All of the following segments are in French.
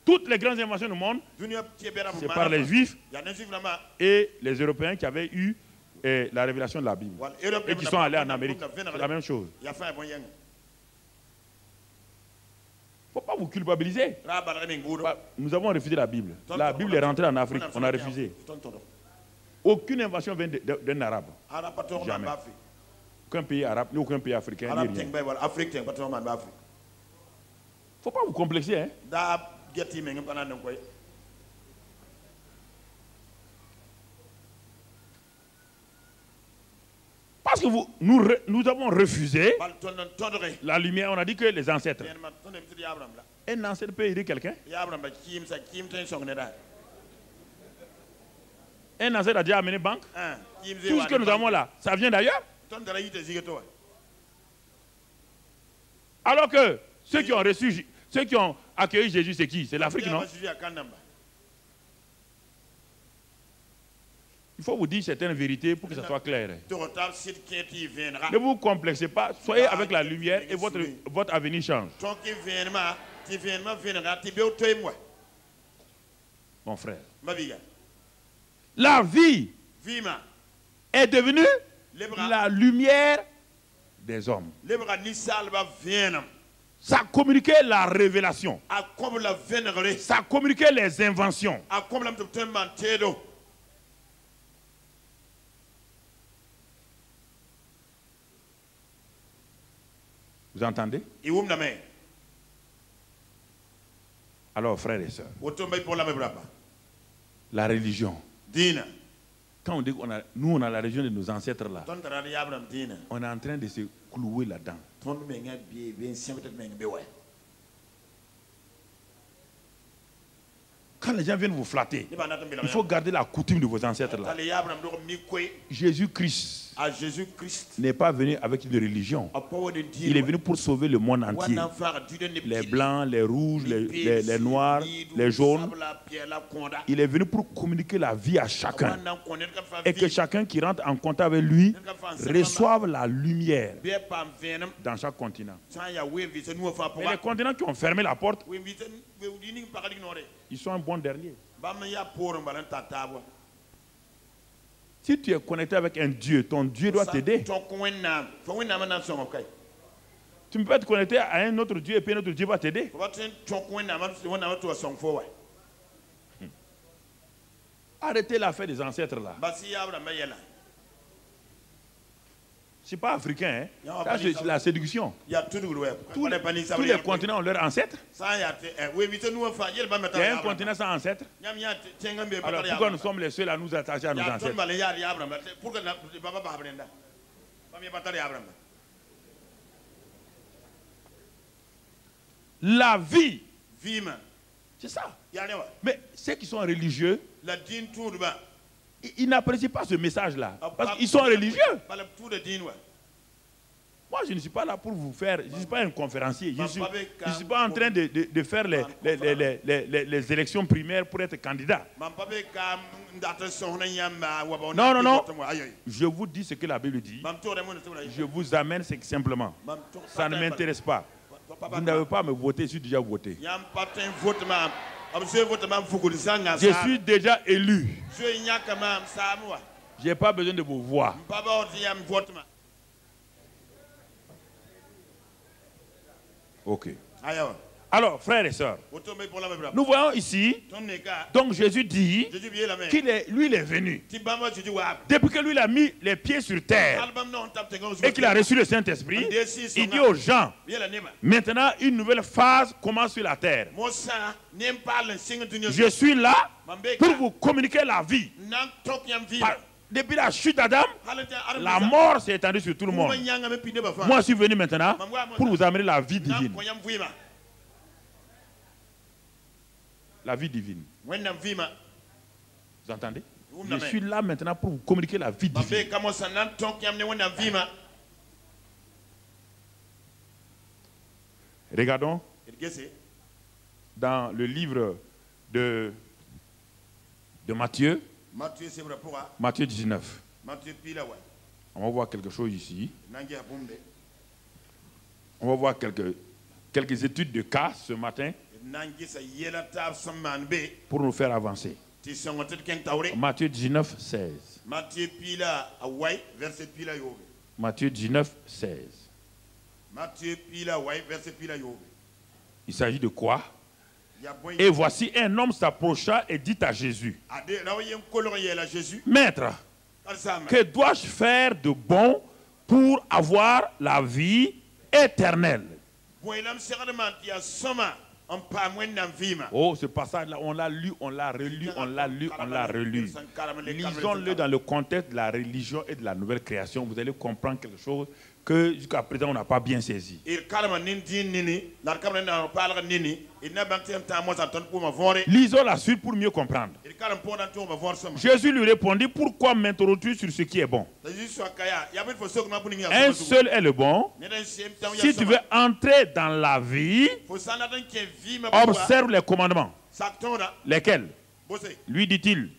Toutes les grandes inventions du monde, c'est par les Juifs et les Européens qui avaient eu la révélation de la Bible et qui sont allés en Amérique. C'est la même chose. Il ne faut pas vous culpabiliser. Nous avons refusé la Bible. La Bible est rentrée en Afrique. On a refusé. Aucune invention vient d'un arabe. Jamais. Aucun pays arabe, ni aucun pays africain. Il ne faut pas vous complexer. Hein? Parce que nous avons refusé la lumière. On a dit que les ancêtres. Un ancêtre peut aider quelqu'un. Un ancêtre a déjà amené banque. Tout ce que nous avons là, ça vient d'ailleurs. Alors que ceux qui ont reçu, ceux qui ont accueilli Jésus, c'est qui? C'est l'Afrique, non? Il faut vous dire certaines vérités pour que ça soit clair. Ne vous complexez pas. Soyez avec la lumière et votre avenir change. Mon frère. La vie est devenue la lumière des hommes. Ça a communiqué la révélation. Ça a communiqué les inventions. Vous entendez? Alors, frères et sœurs, la religion. Quand on dit qu'on a, nous on a la religion de nos ancêtres là, on est en train de se clouer là-dedans. Quand les gens viennent vous flatter, il faut garder la coutume de vos ancêtres là. Jésus-Christ n'est pas venu avec une religion. Il est venu pour sauver le monde entier. Les blancs, les rouges, les noirs, les jaunes. Il est venu pour communiquer la vie à chacun. Et que chacun qui rentre en contact avec lui reçoive la lumière dans chaque continent. Et les continents qui ont fermé la porte, ils sont un bon dernier. Si tu es connecté avec un Dieu, ton Dieu doit t'aider. Tu ne peux pas te connecter à un autre Dieu et puis un autre Dieu va t'aider. Arrêtez l'affaire des ancêtres là. Ce n'est pas africain, hein? Ça, c'est la séduction. Tous les continents ont leurs ancêtres. Il y a un continent sans ancêtres. Alors pourquoi nous sommes les seuls à nous attacher à nos ancêtres? La vie. C'est ça. Mais ceux qui sont religieux, ils n'apprécient pas ce message-là. Parce qu'ils sont religieux. Moi, je ne suis pas là pour vous faire. Je ne suis pas un conférencier. Je ne suis pas en train de faire les élections primaires pour être candidat. Non, non, non. Je vous dis ce que la Bible dit. Je vous amène simplement. Ça ne m'intéresse pas. Vous n'avez pas à me voter, je suis déjà voté. Je suis déjà élu. Je n'ai pas besoin de vos voix. Ok. Alors, frères et sœurs, nous voyons ici, donc Jésus dit lui, il est venu. Depuis que lui, il a mis les pieds sur terre et qu'il a reçu le Saint-Esprit, il dit aux gens, maintenant, une nouvelle phase commence sur la terre. Je suis là pour vous communiquer la vie. Depuis la chute d'Adam, la mort s'est étendue sur tout le monde. Moi, je suis venu maintenant pour vous amener la vie divine. La vie divine. Vous entendez? Je suis là maintenant pour vous communiquer la vie divine. Regardons dans le livre de Matthieu. Matthieu 19. On va voir quelque chose ici. On va voir quelques études de cas ce matin. pour nous faire avancer. Matthieu 19, 16. Matthieu 19, 16. Il s'agit de quoi? Et voici un homme s'approcha et dit à Jésus, Maître, que dois-je faire de bon pour avoir la vie éternelle? Oh, ce passage-là, on l'a lu, on l'a relu, on l'a lu, on l'a relu. Lisons-le dans le contexte de la religion et de la nouvelle création. Vous allez comprendre quelque chose que jusqu'à présent on n'a pas bien saisi. Lisons la suite pour mieux comprendre. Jésus lui répondit, pourquoi m'interroges-tu sur ce qui est bon? Un seul est le bon. Si tu veux entrer dans la vie, observe les commandements. Lesquels? Lui dit-il.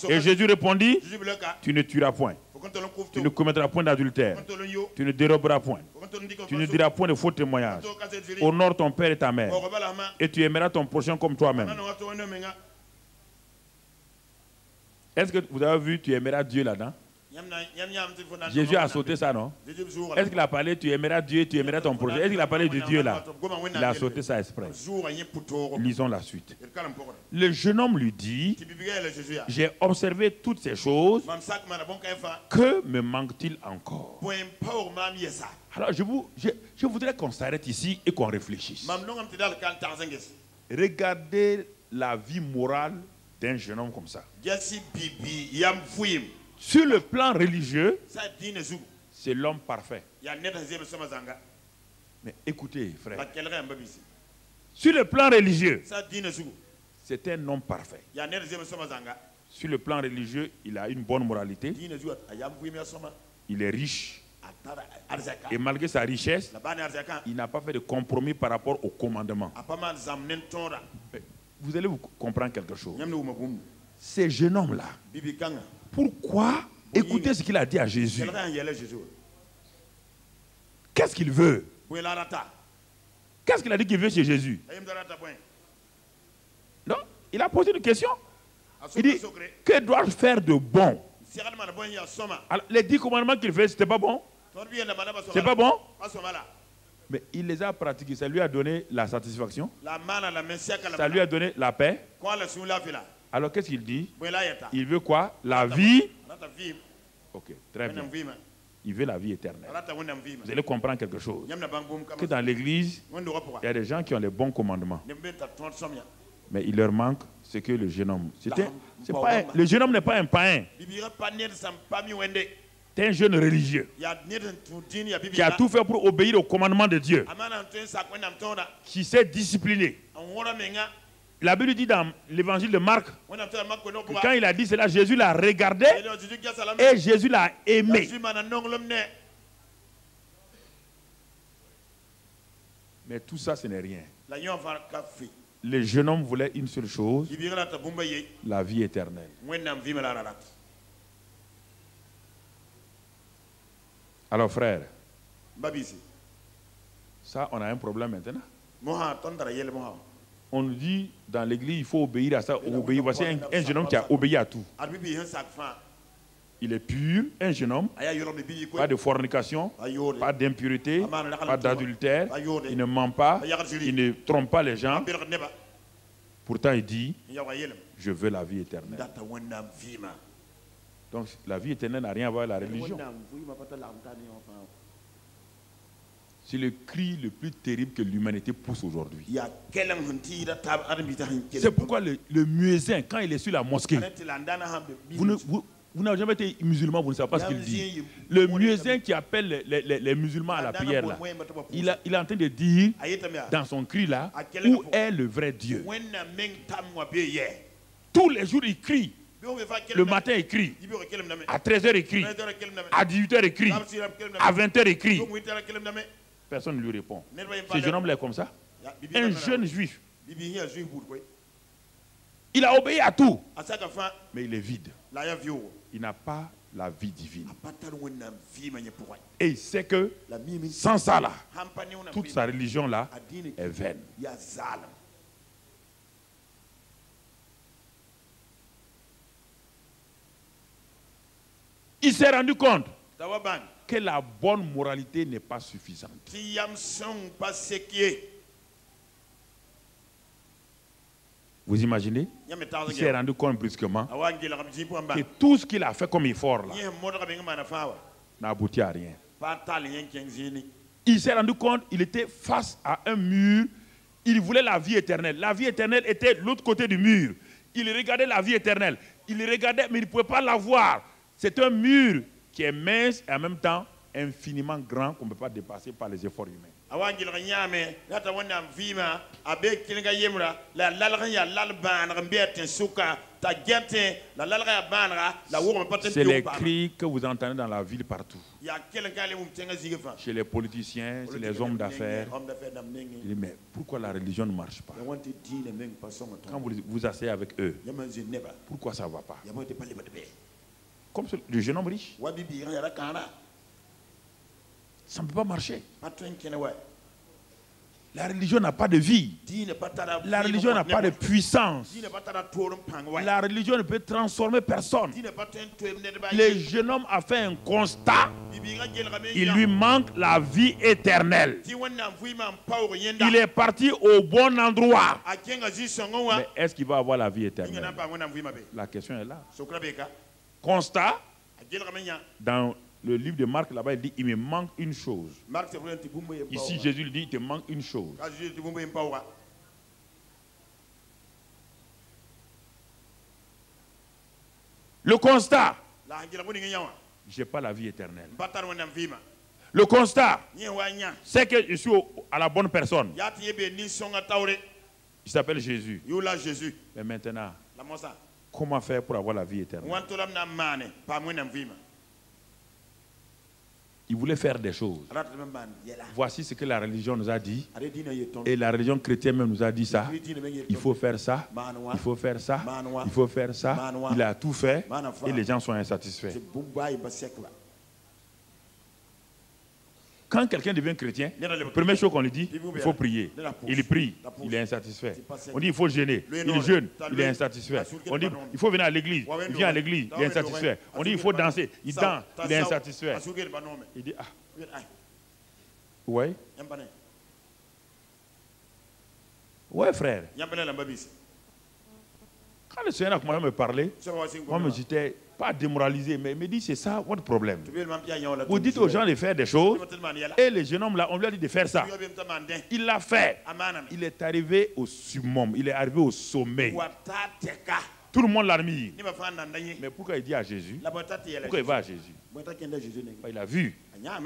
Et Jésus répondit, tu ne tueras point. Tu ne commettras point d'adultère. Tu ne déroberas point. Tu ne diras point de faux témoignages. Honore ton père et ta mère. Et tu aimeras ton prochain comme toi-même. Est-ce que vous avez vu, tu aimeras Dieu là-dedans? Jésus a sauté ça, non? Est-ce qu'il a parlé, tu aimeras Dieu, tu aimeras ton prochain? Est-ce qu'il a parlé de Dieu là? Il a sauté ça exprès. Lisons la suite. Le jeune homme lui dit, j'ai observé toutes ces choses, que me manque-t-il encore? Alors je voudrais qu'on s'arrête ici et qu'on réfléchisse. Regardez la vie morale d'un jeune homme comme ça. Sur le plan religieux, c'est l'homme parfait. Mais écoutez, frère. Sur le plan religieux, c'est un homme parfait. Sur le plan religieux, il a une bonne moralité. Il est riche. Et malgré sa richesse, il n'a pas fait de compromis par rapport au commandement. Vous allez vous comprendre quelque chose. Ces jeunes hommes-là, pourquoi? Écoutez ce qu'il a dit à Jésus. Qu'est-ce qu'il veut? Qu'est-ce qu'il a dit qu'il veut chez Jésus? Non, il a posé une question. Il dit, que dois-je faire de bon? Alors, les 10 commandements qu'il fait, c'était pas bon? C'est pas bon? Mais il les a pratiqués. Ça lui a donné la satisfaction. Ça lui a donné la paix. Alors qu'est-ce qu'il dit? Il veut quoi? La vie. Ok, très bien. Il veut la vie éternelle. Vous allez comprendre quelque chose. Que dans l'église, il y a des gens qui ont les bons commandements. Mais il leur manque ce que le jeune homme. Le jeune homme n'est pas un païen. C'est un jeune religieux qui a tout fait pour obéir au commandement de Dieu, qui s'est discipliné. La Bible dit dans l'évangile de Marc que quand il a dit cela, Jésus l'a regardé et Jésus l'a aimé. Mais tout ça, ce n'est rien. Le jeune homme voulait une seule chose, la vie éternelle. Alors frère, ça on a un problème maintenant. On nous dit dans l'église il faut obéir à ça, obéir. Voici un jeune homme qui a obéi à tout. Il est pur, un jeune homme, pas de fornication, pas d'impurité, pas d'adultère, il ne ment pas, il ne trompe pas les gens. Pourtant il dit, je veux la vie éternelle. Donc la vie éternelle n'a rien à voir avec la religion. C'est le cri le plus terrible que l'humanité pousse aujourd'hui. C'est pourquoi le muezzin, quand il est sur la mosquée, vous n'avez jamais été musulman, vous ne savez pas ce qu'il dit. Le muezzin qui appelle les musulmans à la prière, là, il est en train de dire dans son cri là, où est le vrai Dieu? Tous les jours il crie. Le matin il crie, à 13h il crie, à 18h il crie, à 20h il crie. Personne ne lui répond. Ce jeune homme là est comme ça. Un jeune juif. Il a obéi à tout. Mais il est vide. Il n'a pas la vie divine. Et il sait que sans ça là, toute sa religion là est vaine. Il s'est rendu compte que la bonne moralité n'est pas suffisante. Vous imaginez? Il s'est rendu compte brusquement que tout ce qu'il a fait comme effort là n'a abouti à rien. Il s'est rendu compte qu'il était face à un mur. Il voulait la vie éternelle. La vie éternelle était de l'autre côté du mur. Il regardait la vie éternelle. Il regardait, mais il ne pouvait pas la voir. C'est un mur qui est mince et en même temps infiniment grand qu'on ne peut pas dépasser par les efforts humains. C'est les cris que vous entendez dans la ville partout. Chez les politiciens, chez les hommes d'affaires. Il dit, mais pourquoi la religion ne marche pas? Quand vous vous asseyez avec eux, pourquoi ça ne va pas? Comme le jeune homme riche. Ça ne peut pas marcher. La religion n'a pas de vie. La religion n'a pas de puissance. La religion ne peut transformer personne. Le jeune homme a fait un constat. Il lui manque la vie éternelle. Il est parti au bon endroit. Mais est-ce qu'il va avoir la vie éternelle? La question est là. Constat. Dans le livre de Marc, là-bas, il dit, il me manque une chose. Ici, Jésus lui dit, il te manque une chose. Le constat, je n'ai pas la vie éternelle. Le constat, c'est que je suis à la bonne personne. Il s'appelle Jésus. Mais maintenant, comment faire pour avoir la vie éternelle? Il voulait faire des choses. Voici ce que la religion nous a dit. Et la religion chrétienne même nous a dit ça. Il faut faire ça. Il faut faire ça. Il faut faire ça. Il a tout fait. Et les gens sont insatisfaits. Quand quelqu'un devient chrétien, la première chose qu'on lui dit, il faut prier. Il prie, il est insatisfait. On dit il faut jeûner, il jeûne, il est insatisfait. On dit il faut venir à l'église, il vient à l'église, il est insatisfait. On dit il faut danser, il danse, il est insatisfait. Il dit ah, ouais. Ouais frère. Quand le Seigneur a commencé à me parler, moi j'étais pas démoralisé, mais il me dit c'est ça votre problème. Vous dites aux gens de faire des choses et le jeune homme là, on lui a dit de faire ça. Il l'a fait. Il est arrivé au summum, il est arrivé au sommet. Tout le monde l'a mis. Mais pourquoi il dit à Jésus? Pourquoi il va à Jésus? Il a vu.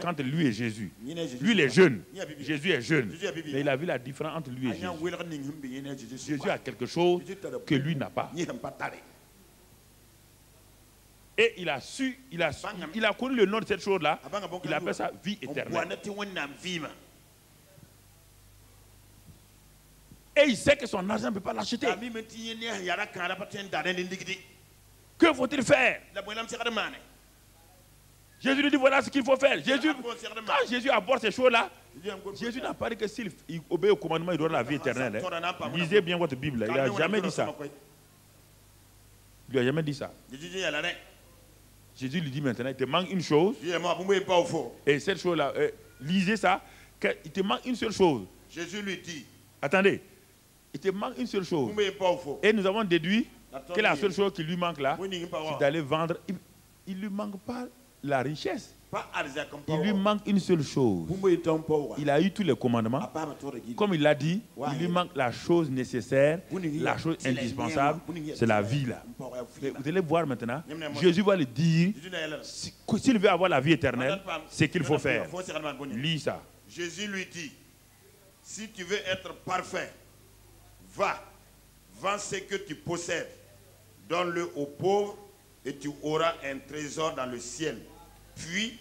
Quand lui et Jésus. Lui il est jeune. Jésus est jeune. Mais il a vu la différence entre lui et Jésus. Jésus a quelque chose que lui n'a pas. Et il a su, il a connu le nom de cette chose-là. Il appelle ça vie éternelle. Et il sait que son argent ne peut pas l'acheter. Que faut-il faire? Jésus lui dit voilà ce qu'il faut faire. Quand Jésus aborde ces choses-là, Jésus n'a pas dit que s'il obéit au commandement, il aura la vie éternelle. Lisez bien votre Bible. Il n'a jamais dit ça. Il n'a jamais dit ça. Jésus lui dit maintenant, il te manque une chose. Et cette chose-là, lisez ça, il te manque une seule chose. Jésus lui dit, attendez, il te manque une seule chose. Et nous avons déduit que la seule chose qui lui manque là, c'est d'aller vendre. Il ne lui manque pas la richesse. Il lui manque une seule chose. Il a eu tous les commandements. Comme il l'a dit, il lui manque la chose nécessaire, la chose indispensable, c'est la vie là. Mais vous allez voir maintenant, Jésus va lui dire, s'il veut avoir la vie éternelle, c'est qu'il faut faire. Lis ça. Jésus lui dit, si tu veux être parfait, va, vends ce que tu possèdes, donne-le aux pauvres et tu auras un trésor dans le ciel. Puis,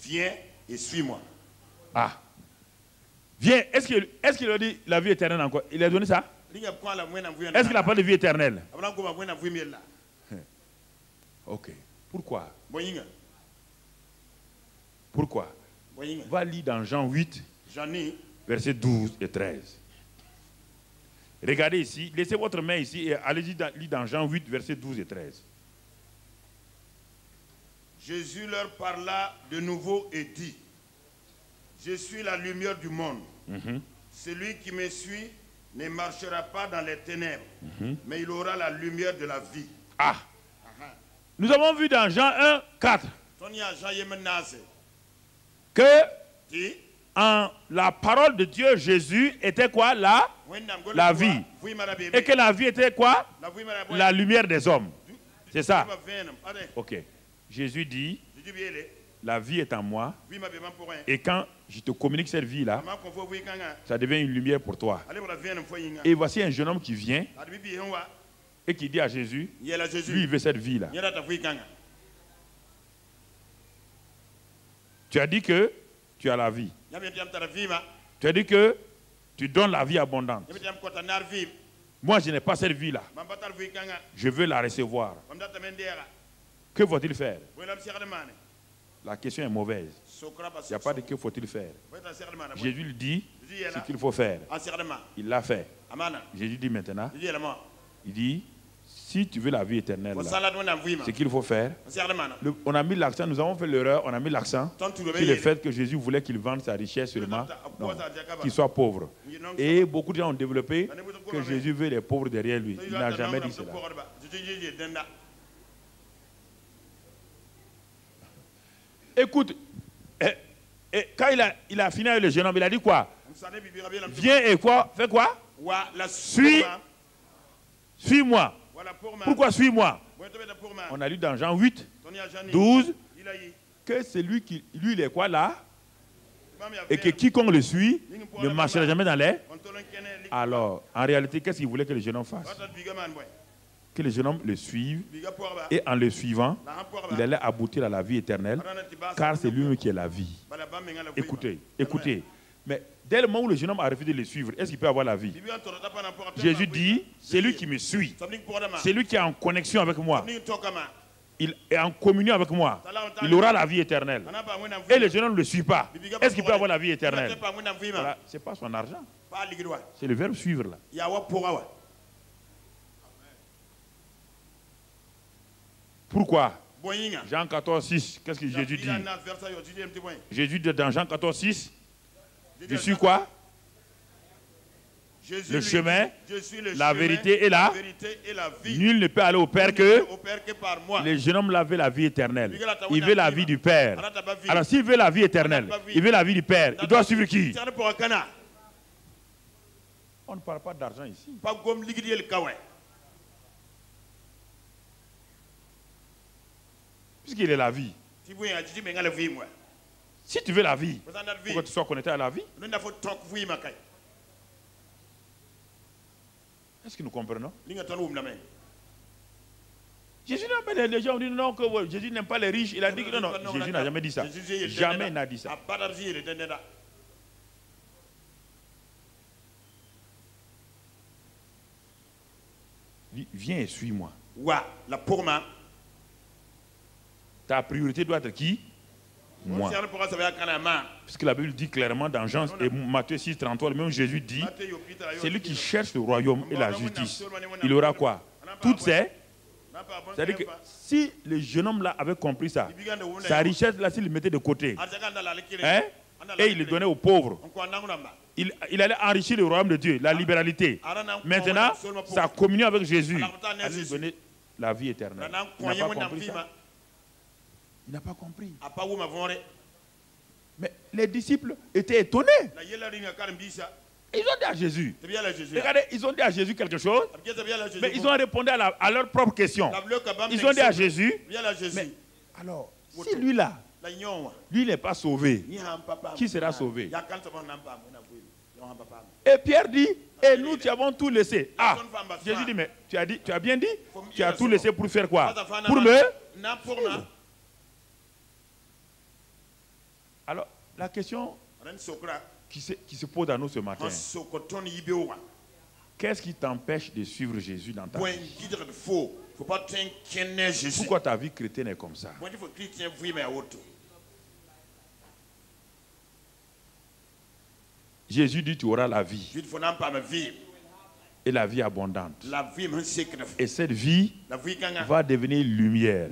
viens et suis-moi. Ah. Viens. Est-ce qu'il a dit la vie éternelle encore? Il a donné ça? Est-ce qu'il n'a pas de vie éternelle? Ok. Pourquoi? Pourquoi? Va lire dans Jean 8, versets 12 et 13. Regardez ici. Laissez votre main ici et allez lire dans Jean 8, versets 12 et 13. Jésus leur parla de nouveau et dit, je suis la lumière du monde. Celui qui me suit ne marchera pas dans les ténèbres, mais il aura la lumière de la vie. Ah. Nous avons vu dans Jean 1, 4 que en la parole de Dieu, Jésus était quoi? La vie. Et que la vie était quoi? La lumière des hommes. C'est ça? Ok. Jésus dit, la vie est en moi. Et quand je te communique cette vie-là, ça devient une lumière pour toi. Et voici un jeune homme qui vient et qui dit à Jésus, lui il veut cette vie-là. Tu as dit que tu as la vie. Tu as dit que tu donnes la vie abondante. Moi, je n'ai pas cette vie-là. Je veux la recevoir. Que faut-il faire? La question est mauvaise. Il n'y a pas de que faut-il faire. Jésus lui dit ce qu'il faut faire. Il l'a fait. Jésus dit maintenant, il dit, si tu veux la vie éternelle, ce qu'il faut faire, on a mis l'accent, nous avons fait l'erreur, on a mis l'accent sur le fait que Jésus voulait qu'il vende sa richesse seulement, qu'il soit pauvre. Et beaucoup de gens ont développé que Jésus veut les pauvres derrière lui. Il n'a jamais dit cela. Écoute, quand il a fini avec le jeune homme, il a dit quoi? Viens et quoi? Fais quoi? Suis-moi. Pourquoi suis-moi? On a lu dans Jean 8, 12, que c'est lui qui, lui, il est quoi là? Et que quiconque le suit ne marchera jamais dans l'air. Alors, en réalité, qu'est-ce qu'il voulait que le jeune homme fasse? Que le jeune homme le suive, et en le suivant, il allait aboutir à la vie éternelle, car c'est lui-même qui est la vie. Écoutez, écoutez. Mais dès le moment où le jeune homme a refusé de le suivre, est-ce qu'il peut avoir la vie? Jésus dit, c'est lui qui me suit, c'est lui qui est en connexion avec moi, il est en communion avec moi, il aura la vie éternelle. Et le jeune homme ne le suit pas, est-ce qu'il peut avoir la vie éternelle? Voilà, ce n'est pas son argent, c'est le verbe suivre là. Pourquoi? Jean 14, 6, qu'est-ce que Jésus dit? Jésus dit dans Jean 14, 6, je suis quoi? Le chemin, la vérité et la vie. Nul ne peut aller au Père que par moi. Le jeune homme veut la vie éternelle. Il veut la vie du Père. Alors s'il veut la vie éternelle, il veut la vie du Père, il doit suivre qui? On ne parle pas d'argent ici. Puisqu'il est la vie. Si tu veux la vie, il faut que tu sois connecté à la vie. Est-ce que nous comprenons? Jésus n'a pas les gens ont dit non, que Jésus n'aime pas les riches. Il a dit que non, Jésus n'a jamais dit ça. Jamais il n'a dit ça. Viens et suis-moi. Ta priorité doit être qui? Moi. Puisque la Bible dit clairement dans Jean et Matthieu 6, 33, le même Jésus dit, c'est lui qui cherche le royaume et la justice. Il aura quoi? Toutes ces... C'est-à-dire que si le jeune homme là avait compris ça, sa richesse là, s'il le mettait de côté, hein, et il le donnait aux pauvres, il allait enrichir le royaume de Dieu, la libéralité. Maintenant, sa communion avec Jésus allait lui donner la vie éternelle. Il n'a pas compris ça. Il n'a pas compris. Mais les disciples étaient étonnés. Ils ont dit à Jésus. Regardez, ils ont dit à Jésus quelque chose, mais ils ont répondu à leur propre question. Ils ont dit à Jésus, mais alors, si lui là, lui n'est pas sauvé, qui sera sauvé? Et Pierre dit, et nous tu avons tout laissé. Ah, Jésus dit, mais tu as bien dit, tu as tout laissé pour faire quoi? Pour me suivre. Alors, la question qui se pose à nous ce matin, qu'est-ce qui t'empêche de suivre Jésus dans ta vie? Pourquoi ta vie chrétienne est comme ça? Jésus dit tu auras la vie. Et la vie abondante. Et cette vie va devenir lumière.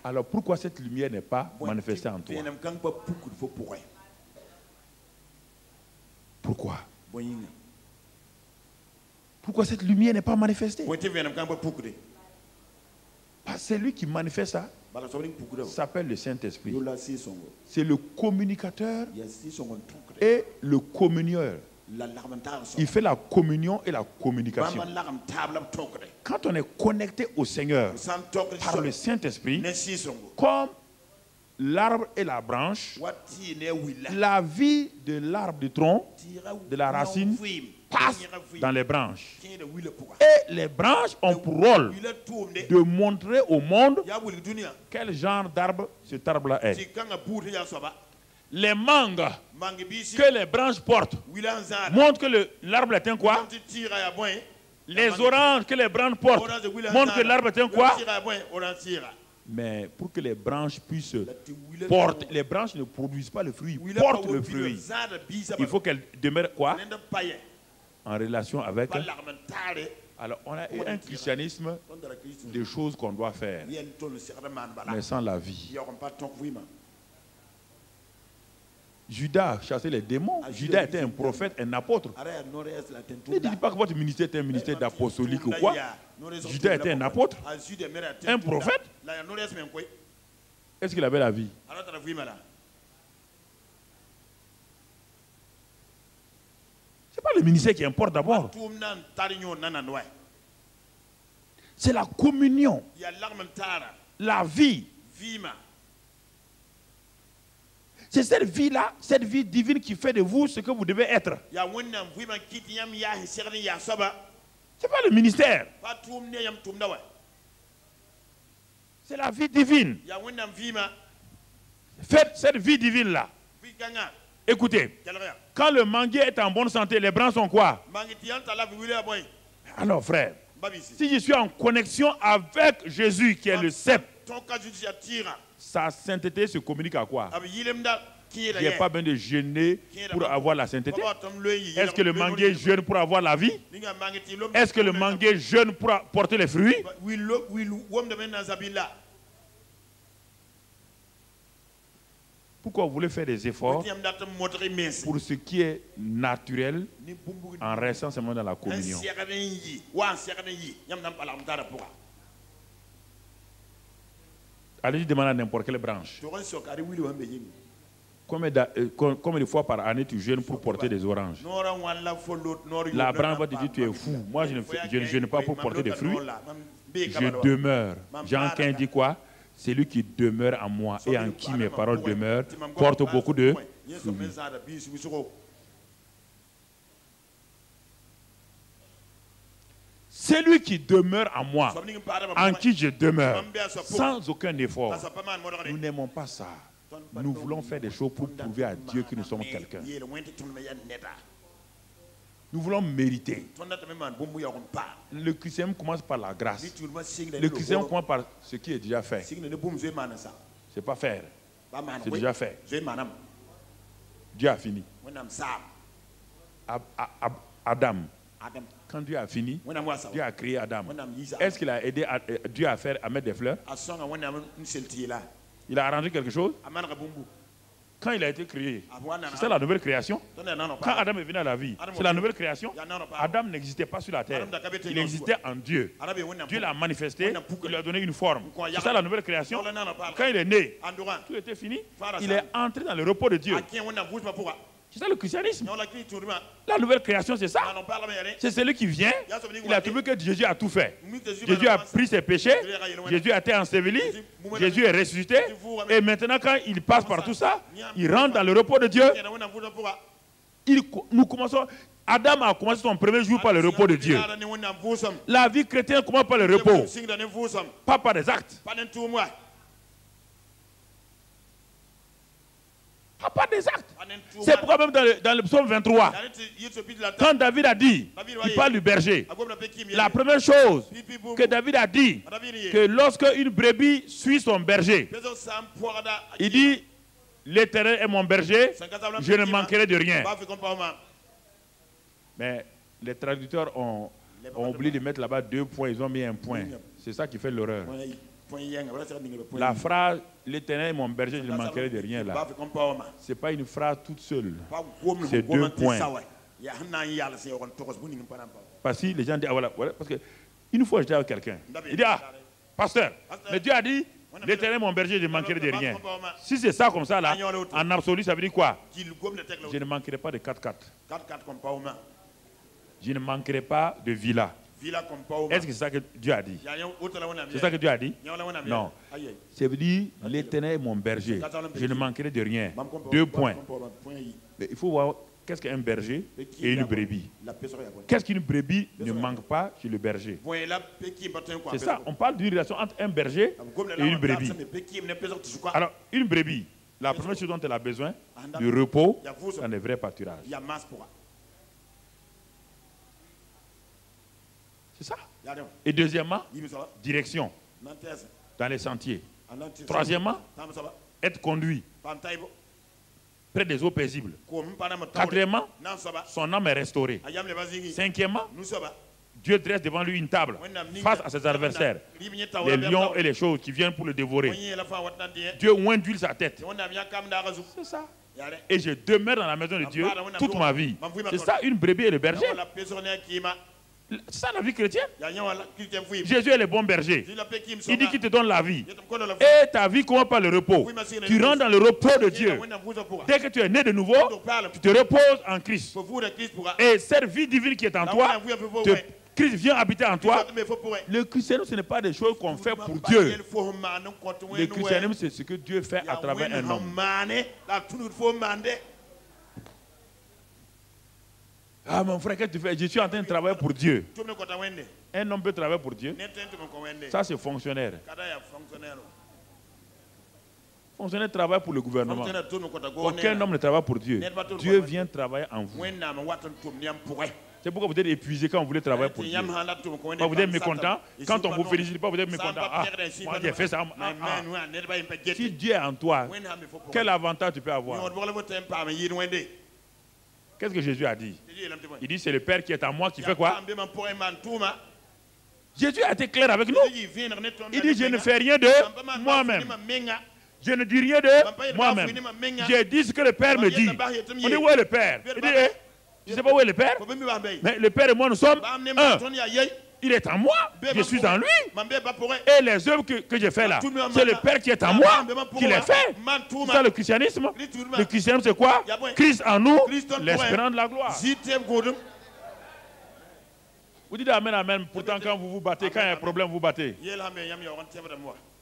Alors pourquoi cette lumière n'est pas manifestée en toi? Pourquoi? Pourquoi cette lumière n'est pas manifestée? C'est lui qui manifeste ça. S'appelle le Saint-Esprit. C'est le communicateur et le communieur. Il fait la communion et la communication. Quand on est connecté au Seigneur par le Saint-Esprit, comme l'arbre et la branche, la vie de l'arbre du tronc, de la racine, passe dans les branches. Et les branches ont pour rôle de montrer au monde quel genre d'arbre cet arbre-là est. Les mangues que les branches portent montrent que l'arbre est un quoi? Les oranges que les branches portent montrent que l'arbre est un quoi? Mais pour que les branches puissent porter, les branches ne produisent pas le fruit, portent le fruit. Il faut qu'elles demeurent quoi? En relation avec. Alors on a eu un christianisme des choses qu'on doit faire, mais sans la vie. Judas chassait les démons. Judas était un prophète, un apôtre. Ne dites pas que votre ministère était un ministère d'apostolique ou quoi. Judas était un apôtre, un prophète. Est-ce qu'il avait la vie? Ce n'est pas le ministère qui importe d'abord. C'est la communion, la vie. C'est cette vie-là, cette vie divine qui fait de vous ce que vous devez être. Ce n'est pas le ministère. C'est la vie divine. Faites cette vie divine-là. Écoutez, quand le manguier est en bonne santé, les branches sont quoi? Alors frère, si je suis en connexion avec Jésus qui est le cep, sa sainteté se communique à quoi? Il n'y a pas besoin de jeûner pour avoir la sainteté. Est-ce que le manguier jeûne pour avoir la vie? Est-ce que le manguier jeûne pour porter les fruits? Pourquoi vous voulez faire des efforts pour ce qui est naturel en restant seulement dans la communion? Allez-y demander à n'importe quelle branche. Combien de fois par année tu jeûnes pour porter des oranges? La branche va te dire tu es fou. Moi je ne jeûne pas pour porter des fruits. Je demeure. Jean 15 dit quoi? Celui qui demeure en moi et en qui mes paroles demeurent porte beaucoup de fruits. Celui qui demeure en moi, en qui je demeure, sans aucun effort. Nous n'aimons pas ça. Nous voulons faire des choses pour prouver à Dieu que nous sommes quelqu'un. Nous voulons mériter. Le christianisme commence par la grâce. Le christianisme commence par ce qui est déjà fait. C'est pas faire. C'est déjà fait. Dieu a fini. Adam. Quand Dieu a fini, Dieu a créé Adam. Est-ce qu'il a aidé Dieu à mettre des fleurs? Il a arrangé quelque chose? Quand il a été créé, c'est la nouvelle création. Quand Adam est venu à la vie, c'est la nouvelle création. Adam n'existait pas sur la terre. Il existait en Dieu. Dieu l'a manifesté, il lui a donné une forme. C'est ça la nouvelle création. Quand il est né, tout était fini. Il est entré dans le repos de Dieu. C'est ça le christianisme. La nouvelle création, c'est ça. C'est celui qui vient. Il a trouvé que Jésus a tout fait. Jésus a pris ses péchés. Jésus a été enseveli. Jésus est ressuscité. Et maintenant, quand il passe par tout ça, il rentre dans le repos de Dieu. Nous commençons. Adam a commencé son premier jour par le repos de Dieu. La vie chrétienne commence par le repos. Pas par des actes. Pas des actes. C'est pourquoi même dans le psaume 23, quand David a dit, il parle du berger. La première chose que David a dit, que lorsque une brebis suit son berger, il dit, l'Éternel est mon berger, je ne manquerai de rien. Mais les traducteurs ont oublié de mettre là-bas 2 points, ils ont mis un point. C'est ça qui fait l'horreur. La phrase « L'Éternel est mon berger, je ne manquerai de rien » là, ce n'est pas une phrase toute seule. C'est 2 points. Parce que les gens disent, ah voilà, parce que une fois j'étais avec quelqu'un, il dit, ah, pasteur, mais Dieu a dit, l'Éternel est mon berger, je ne manquerai de rien. Si c'est ça comme ça là, en absolu, ça veut dire quoi? Je ne manquerai pas de 4x4. Je ne manquerai pas de villa. Est-ce que c'est ça que Dieu a dit? C'est ça que Dieu a dit? Non. Ça veut dire, l'Éternel est mon berger, je ne manquerai de rien. 2 points. Mais il faut voir qu'est-ce qu'un berger et une brebis. Qu'est-ce qu'une brebis ne manque pas chez le berger? C'est ça, on parle d'une relation entre un berger et une brebis. Alors, une brebis, la première chose dont elle a besoin, du repos dans les vrais pâturages. C'est ça. Et deuxièmement, direction dans les sentiers. Troisièmement, être conduit près des eaux paisibles. Quatrièmement, son âme est restaurée. Cinquièmement, Dieu dresse devant lui une table face à ses adversaires, les lions et les choses qui viennent pour le dévorer. Dieu oint sa tête. C'est ça. Et je demeure dans la maison de Dieu toute ma vie. C'est ça une brebis et le berger. C'est ça la vie chrétienne. Jésus est le bon berger. Il dit qu'il te donne la vie. Et ta vie commence par le repos. Tu rentres dans le repos de Dieu. Dès que tu es né de nouveau, tu te reposes en Christ. Et cette vie divine qui est en toi, Christ vient habiter en toi. Le christianisme, ce n'est pas des choses qu'on fait pour Dieu. Le christianisme, c'est ce que Dieu fait à travers un homme. Ah mon frère, qu'est-ce que tu fais? Je suis en train de travailler pour Dieu. Un homme peut travailler pour Dieu. Ça c'est fonctionnaire. Fonctionnaire travaille pour le gouvernement. Aucun homme ne travaille pour Dieu. Dieu vient travailler en vous. C'est pourquoi vous êtes épuisé quand vous voulez travailler pour Dieu. Vous êtes mécontent. Quand on vous félicite pas, vous êtes mécontent. Ah, moi j'ai fait ça. Si Dieu est en toi, quel avantage tu peux avoir? Qu'est-ce que Jésus a dit? Il dit c'est le Père qui est en moi qui fait quoi? Jésus a été clair avec nous. Il dit je ne fais rien de moi-même. Je ne dis rien de moi-même. Je dis ce que le Père me dit. On dit où est le Père? Il dit je ne sais pas où est le Père. Mais le Père et moi nous sommes un. Il est en moi, je suis en lui. Et les œuvres que je fais là, c'est le Père qui est en moi qui les fait. C'est ça le christianisme. Le christianisme c'est quoi? Christ en nous, l'espérance de la gloire. Vous dites amen, amen. Pourtant quand vous vous battez, quand il y a un problème, vous vous battez.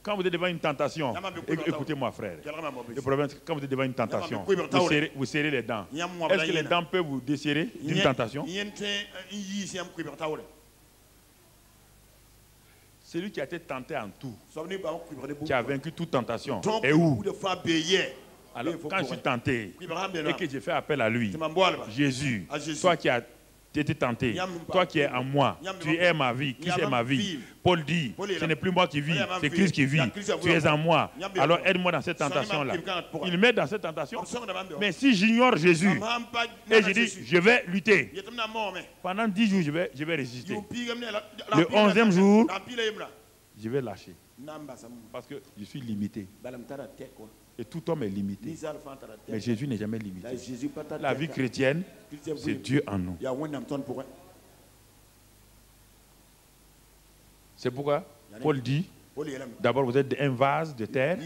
Quand vous êtes devant une tentation, écoutez-moi frère. Le problème c'est que quand vous êtes devant une tentation, vous serrez les dents. Est-ce que les dents peuvent vous desserrer d'une tentation? Celui qui a été tenté en tout, qui a vaincu toute tentation, est où? Alors, quand je suis tenté et que je fais appel à lui, Jésus, toi qui as été tenté, toi qui es en moi, tu es ma vie, Christ est ma vie. Paul dit, ce n'est plus moi qui vis, c'est Christ qui vit. Tu es en moi. Alors aide-moi dans cette tentation-là. Il met dans cette tentation. Mais si j'ignore Jésus et je dis, je vais lutter, pendant 10 jours, je vais résister. Le 11e jour, je vais lâcher. Parce que je suis limité. Et tout homme est limité. Mais Jésus n'est jamais limité. La vie chrétienne, c'est Dieu en nous. C'est pourquoi Paul dit, d'abord vous êtes un vase de terre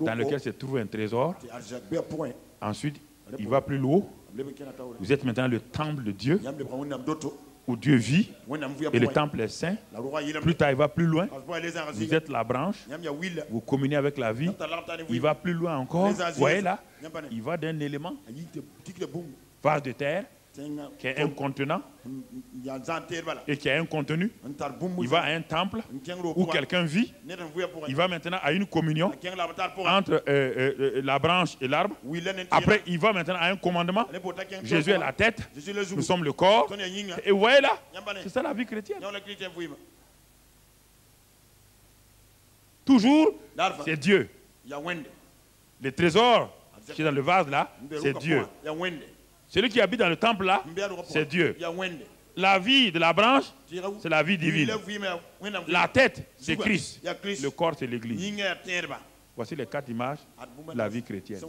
dans lequel se trouve un trésor. Ensuite, il va plus loin. Vous êtes maintenant le temple de Dieu, où Dieu vit, et le temple est saint. Plus tard, il va plus loin. Vous êtes la branche, vous communiez avec la vie. Il va plus loin encore. Vous voyez là, il va d'un élément, vase de terre, qui est un contenant et qui a un contenu. Il va à un temple où quelqu'un vit. Il va maintenant à une communion entre la branche et l'arbre. Après, il va maintenant à un commandement. Jésus est la tête, nous sommes le corps. Et vous voyez là, c'est ça la vie chrétienne. Toujours, c'est Dieu. Le trésor qui est dans le vase là, c'est Dieu. Celui qui habite dans le temple là, c'est Dieu. La vie de la branche, c'est la vie divine. La tête, c'est Christ. Le corps, c'est l'Église. Voici les 4 images de la vie chrétienne.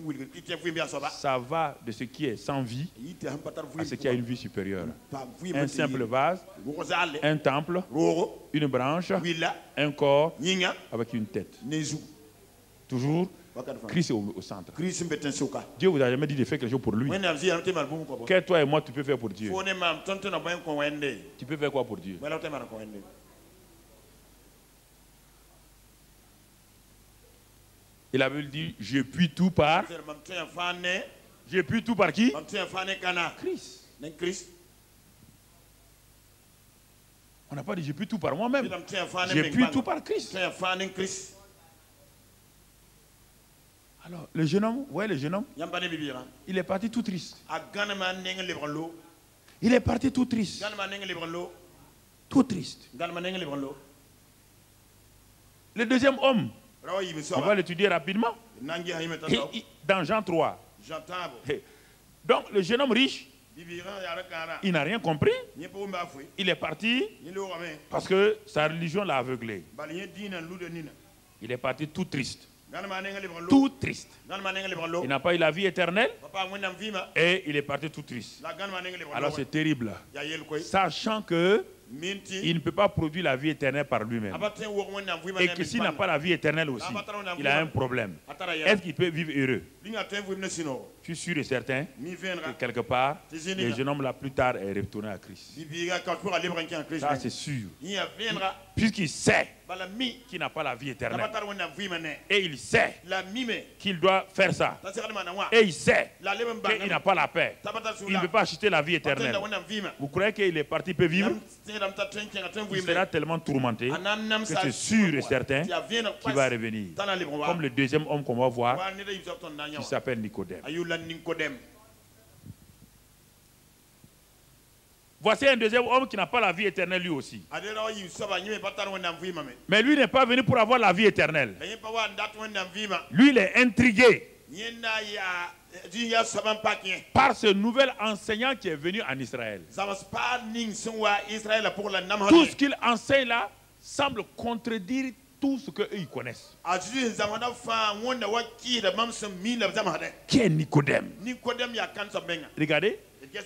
Ça va de ce qui est sans vie à ce qui a une vie supérieure. Un simple vase, un temple, une branche, un corps avec une tête. Toujours, Christ est au centre. Dieu vous a jamais dit de faire quelque chose pour lui. Qu'est-ce que toi et moi tu peux faire pour Dieu? Tu peux faire quoi pour Dieu? Et la Bible dit, je puis tout par... Je puis tout par qui? Christ. On n'a pas dit, je puis tout par moi-même. Je puis tout par Christ. Alors, le jeune homme, vous voyez le jeune homme? Il est parti tout triste. Il est parti tout triste. Tout triste. Le deuxième homme, on va l'étudier rapidement. Dans Jean 3. Donc, le jeune homme riche, il n'a rien compris. Il est parti parce que sa religion l'a aveuglé. Il est parti tout triste. Tout triste. Il n'a pas eu la vie éternelle et il est parti tout triste. Alors c'est terrible. Sachant que il ne peut pas produire la vie éternelle par lui-même. Et que s'il n'a pas la vie éternelle aussi, il a un problème. Est-ce qu'il peut vivre heureux? Je suis sûr et certain que quelque part, le jeune homme là plus tard est retourné à Christ. Ça c'est sûr. Puisqu'il sait qu'il n'a pas la vie éternelle. Et il sait qu'il doit faire ça. Et il sait qu'il n'a pas la paix. Il ne peut pas acheter la vie éternelle. Vous croyez qu'il est parti, il peut vivre? Il sera tellement tourmenté que c'est sûr et certain qu'il va revenir. Comme le deuxième homme qu'on va voir, qui s'appelle Nicodème. Voici un deuxième homme qui n'a pas la vie éternelle lui aussi. Mais lui n'est pas venu pour avoir la vie éternelle. Lui, il est intrigué par ce nouvel enseignant qui est venu en Israël. Tout ce qu'il enseigne là semble contredire tout ce qu'eux connaissent. Qui est Nicodème? Regardez,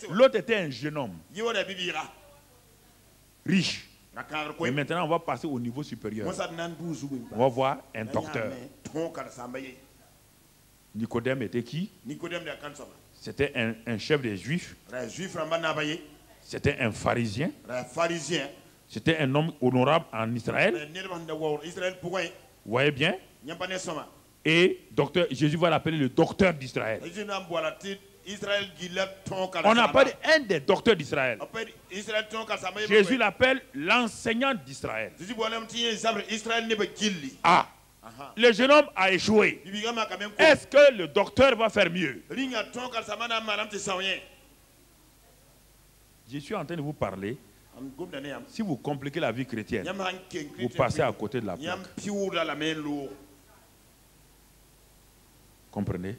l'autre était un jeune homme riche. Et maintenant, on va passer au niveau supérieur. On va voir un docteur. Nicodème était qui? C'était un chef des Juifs. C'était un pharisien. C'était un homme honorable en Israël. Vous voyez bien? Et docteur, Jésus va l'appeler le docteur d'Israël. On n'a pas dit un des docteurs d'Israël. Jésus l'appelle l'enseignant d'Israël. Ah, le jeune homme a échoué. Est-ce que le docteur va faire mieux? Je suis en train de vous parler. Si vous compliquez la vie chrétienne, vous passez à côté de la plaque. Comprenez?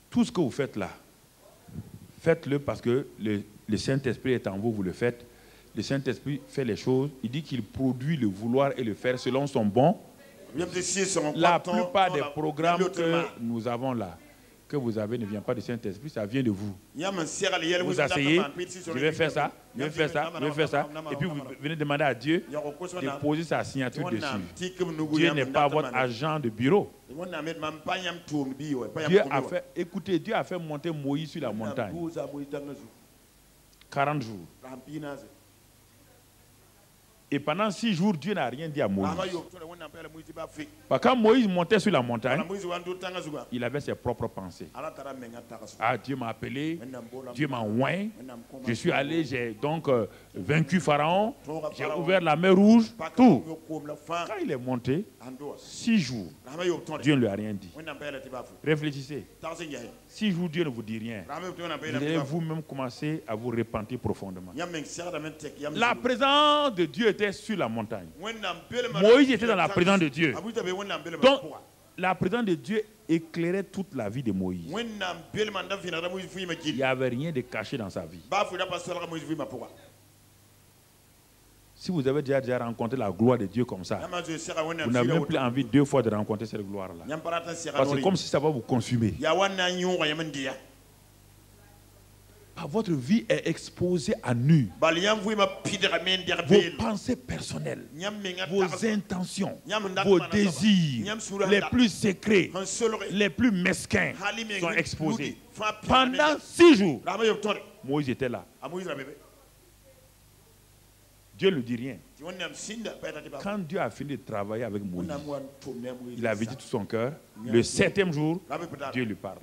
Tout ce que vous faites là, faites-le parce que le Saint-Esprit est en vous, vous le faites. Le Saint-Esprit fait les choses. Il dit qu'il produit le vouloir et le faire selon son bon. La plupart des programmes que nous avons là, que vous avez, ne vient pas du Saint-Esprit, ça vient de vous. Vous asseyez, je vais faire ça, je vais faire ça, je vais faire ça. Et puis vous venez demander à Dieu de poser sa signature dessus. Dieu n'est pas votre agent de bureau. Dieu a fait, écoutez, Dieu a fait monter Moïse sur la montagne. 40 jours. Et pendant 6 jours, Dieu n'a rien dit à Moïse. Quand Moïse montait sur la montagne, il avait ses propres pensées. Ah, Dieu m'a appelé, Dieu m'a oint. Je suis allé, j'ai donc vaincu Pharaon, j'ai ouvert la mer rouge, tout. Quand il est monté, 6 jours, Dieu ne lui a rien dit. Réfléchissez. 6 jours, Dieu ne vous dit rien. Vous allez vous-même commencer à vous repentir profondément. La présence de Dieu était sur la montagne. Moïse était dans la présence de Dieu. Donc, la présence de Dieu éclairait toute la vie de Moïse. Il n'y avait rien de caché dans sa vie. Si vous avez déjà rencontré la gloire de Dieu comme ça, vous n'avez même plus envie 2 fois de rencontrer cette gloire-là. Parce que comme si ça va vous consumer. Votre vie est exposée à nu. Vos pensées personnelles, vos intentions, vos désirs, les plus secrets, les plus mesquins sont exposés. Pendant 6 jours, Moïse était là. Dieu ne dit rien. Quand Dieu a fini de travailler avec Moïse, il avait dit tout son cœur. Le 7e jour, Dieu lui parle.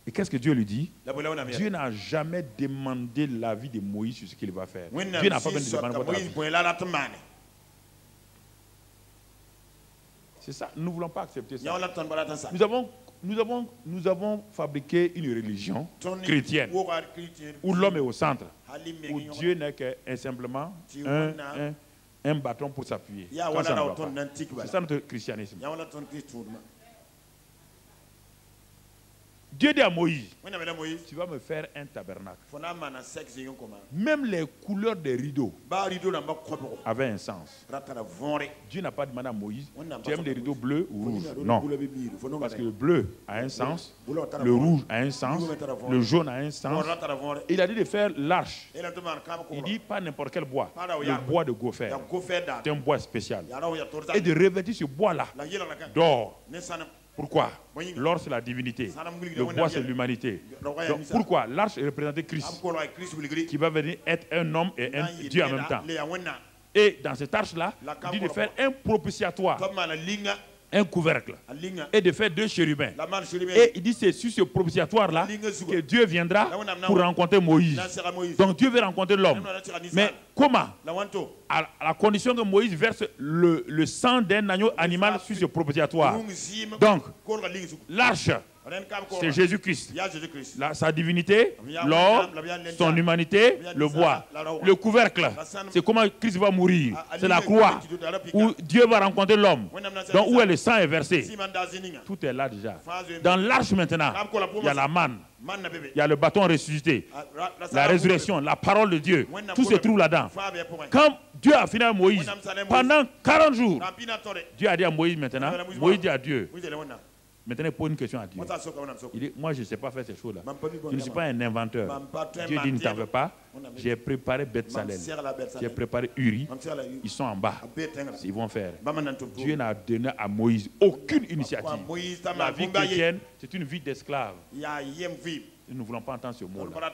Et qu'est-ce que Dieu lui dit? Dieu n'a jamais demandé l'avis de Moïse sur ce qu'il va faire. Dieu n'a pas besoin de demander votre avis. C'est ça, nous ne voulons pas accepter ça. Nous avons fabriqué une religion chrétienne où l'homme est au centre, où Dieu n'est que simplement un bâton pour s'appuyer. C'est ça notre christianisme. Dieu dit à Moïse, tu vas me faire un tabernacle. Même les couleurs des rideaux avaient un sens. Dieu n'a pas demandé à Moïse, tu aimes les rideaux bleus ou rouges? Non. Parce que le bleu a un sens, le rouge a un sens, le jaune a un sens. Il a dit de faire l'arche. Il dit pas n'importe quel bois, le bois de gopher. C'est un bois spécial. Et de revêtir ce bois-là d'or. Pourquoi? L'or, c'est la divinité. Le bois, c'est l'humanité. Pourquoi? L'arche représentait Christ, qui va venir être un homme et un Dieu en même temps. Et dans cette arche-là, il dit de faire un propitiatoire, un couvercle, et de faire 2 chérubins. Et il dit c'est sur ce propitiatoire-là que Dieu viendra pour rencontrer Moïse. Donc Dieu veut rencontrer l'homme. Mais comment? À la condition que Moïse verse le sang d'un agneau animal sur ce propitiatoire. Donc, l'arche, c'est Jésus-Christ. Sa divinité, l'or, son humanité, le bois. Le couvercle, c'est comment Christ va mourir. C'est la croix où Dieu va rencontrer l'homme. Donc où le sang est versé. Tout est là déjà. Dans l'arche maintenant, il y a la manne. Il y a le bâton ressuscité. La résurrection, la parole de Dieu. Tout se trouve là-dedans. Quand Dieu a fini avec Moïse, pendant 40 jours, Dieu a dit à Moïse maintenant, Moïse dit à Dieu, maintenant il pose une question à Dieu. Il dit, moi je ne sais pas faire ces choses-là. Je ne suis pas un inventeur. Dieu dit, ne t'en veux pas. J'ai préparé Beth-Salem. J'ai préparé Uri. Ils sont en bas. Ils vont faire. Dieu n'a donné à Moïse aucune initiative. La vie chrétienne, c'est une vie d'esclave. Nous ne voulons pas entendre ce mot-là.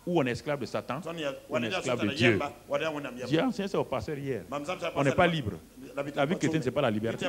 Ou on est esclave de Satan, ou on est esclave de Dieu. Dieu a enseigné ça au pasteur hier. On n'est pas libre. La vie chrétienne, ce n'est pas la liberté.